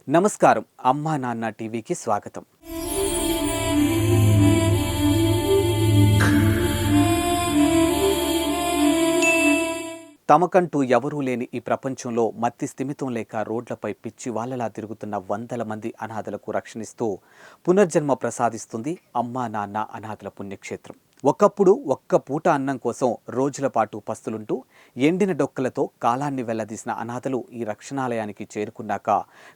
నమస్కారం. అమ్మా నాన్న టీవీకి స్వాగతం. తమకంటూ ఎవరూ లేని ఈ ప్రపంచంలో మత్తి స్థిమితం లేక రోడ్లపై పిచ్చి వాళ్ళలా తిరుగుతున్న వందల మంది అనాథలకు రక్షణిస్తూ పునర్జన్మ ప్రసాదిస్తుంది అమ్మా నాన్న అనాథల పుణ్యక్షేత్రం. ఒకప్పుడు ఒక్క పూట అన్నం కోసం రోజుల పాటు పస్తులుంటూ ఎండిన డొక్కలతో కాలాన్ని వెళ్లదీసిన అనాథలు ఈ రక్షణాలయానికి చేరుకున్నాక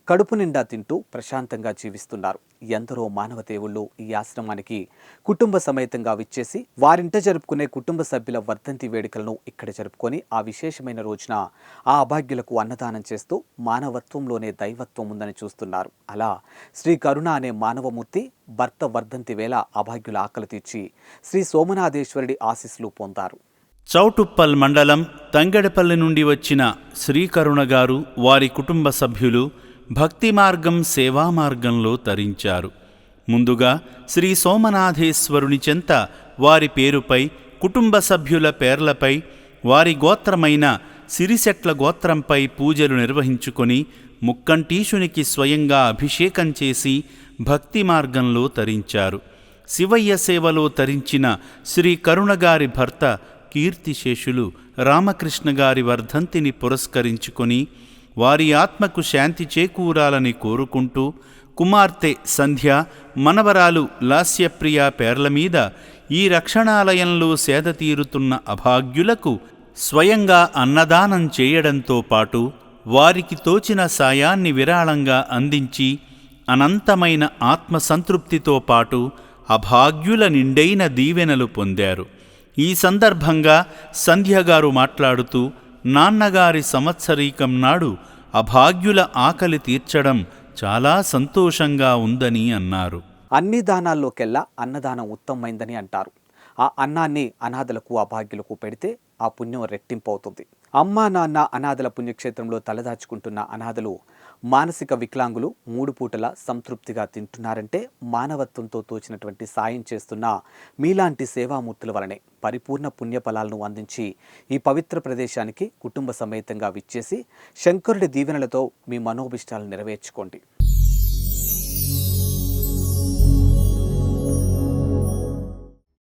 కడుపు నిండా తింటూ ప్రశాంతంగా జీవిస్తున్నారు. ఎందరో మానవ దేవుళ్ళు ఈ ఆశ్రమానికి కుటుంబ సమేతంగా విచ్చేసి వారింట జరుపుకునే కుటుంబ సభ్యుల వర్ధంతి వేడుకలను ఇక్కడ జరుపుకొని ఆ విశేషమైన రోజున ఆ అభాగ్యులకు అన్నదానం చేస్తూ మానవత్వంలోనే దైవత్వం ఉందని చూస్తున్నారు. అలా శ్రీ కరుణ అనే మానవమూర్తి భర్త వర్ధంతి వేళ అభాగ్యుల ఆకలి తీర్చి శ్రీ సోమనాథేశ్వరుడి ఆశీస్సులు పొందారు. చౌటుప్పల్ మండలం తంగెడపల్లి నుండి వచ్చిన శ్రీకరుణ గారు వారి కుటుంబ సభ్యులు భక్తి మార్గం సేవా మార్గంలో తరించారు. ముందుగా శ్రీ సోమనాథేశ్వరుని చెంత వారి పేరుపై కుటుంబ సభ్యుల పేర్లపై వారి గోత్రమైన సిరిశెట్ల గోత్రంపై పూజలు నిర్వహించుకొని ముక్కంటీశునికి స్వయంగా అభిషేకం చేసి భక్తి మార్గంలో తరించారు. శివయ్య సేవలో తరించిన శ్రీ కరుణగారి భర్త కీర్తిశేషులు రామకృష్ణ గారి వర్ధంతిని పురస్కరించుకొని వారి ఆత్మకు శాంతి చేకూరాలని కోరుకుంటూ కుమార్తె సంధ్య, మనవరాలు లాస్యప్రియ పేర్ల మీద ఈ రక్షణాలయంలో సేద తీరుతున్న అభాగ్యులకు స్వయంగా అన్నదానం చేయడంతో పాటు వారికి తోచిన సాయాన్ని విరాళంగా అందించి అనంతమైన ఆత్మసంతృప్తితో పాటు అభాగ్యుల నిండైన దీవెనలు పొందారు. ఈ సందర్భంగా సంధ్యగారు మాట్లాడుతూ నాన్నగారి సంవత్సరీకం నాడు అభాగ్యుల ఆకలి తీర్చడం చాలా సంతోషంగా ఉందని అన్నారు. అన్ని దానాల్లోకెల్లా అన్నదానం ఉత్తమమైందని అంటారు. ఆ అన్నాన్ని అనాథలకు అభాగ్యులకు పెడితే ఆ పుణ్యం రెట్టింపు అవుతుంది. అమ్మా నాన్న అనాథల పుణ్యక్షేత్రంలో తలదాచుకుంటున్న అనాథలు మానసిక వికలాంగులు 3 పూటల సంతృప్తిగా తింటున్నారంటే మానవత్వంతో తోచినటువంటి సాయం చేస్తున్న మీలాంటి సేవామూర్తుల వలనే. పరిపూర్ణ పుణ్యఫలాలను అందించి ఈ పవిత్ర ప్రదేశానికి కుటుంబ సమేతంగా విచ్చేసి శంకరుడి దీవెనలతో మీ మనోభిష్టాలను నెరవేర్చుకోండి.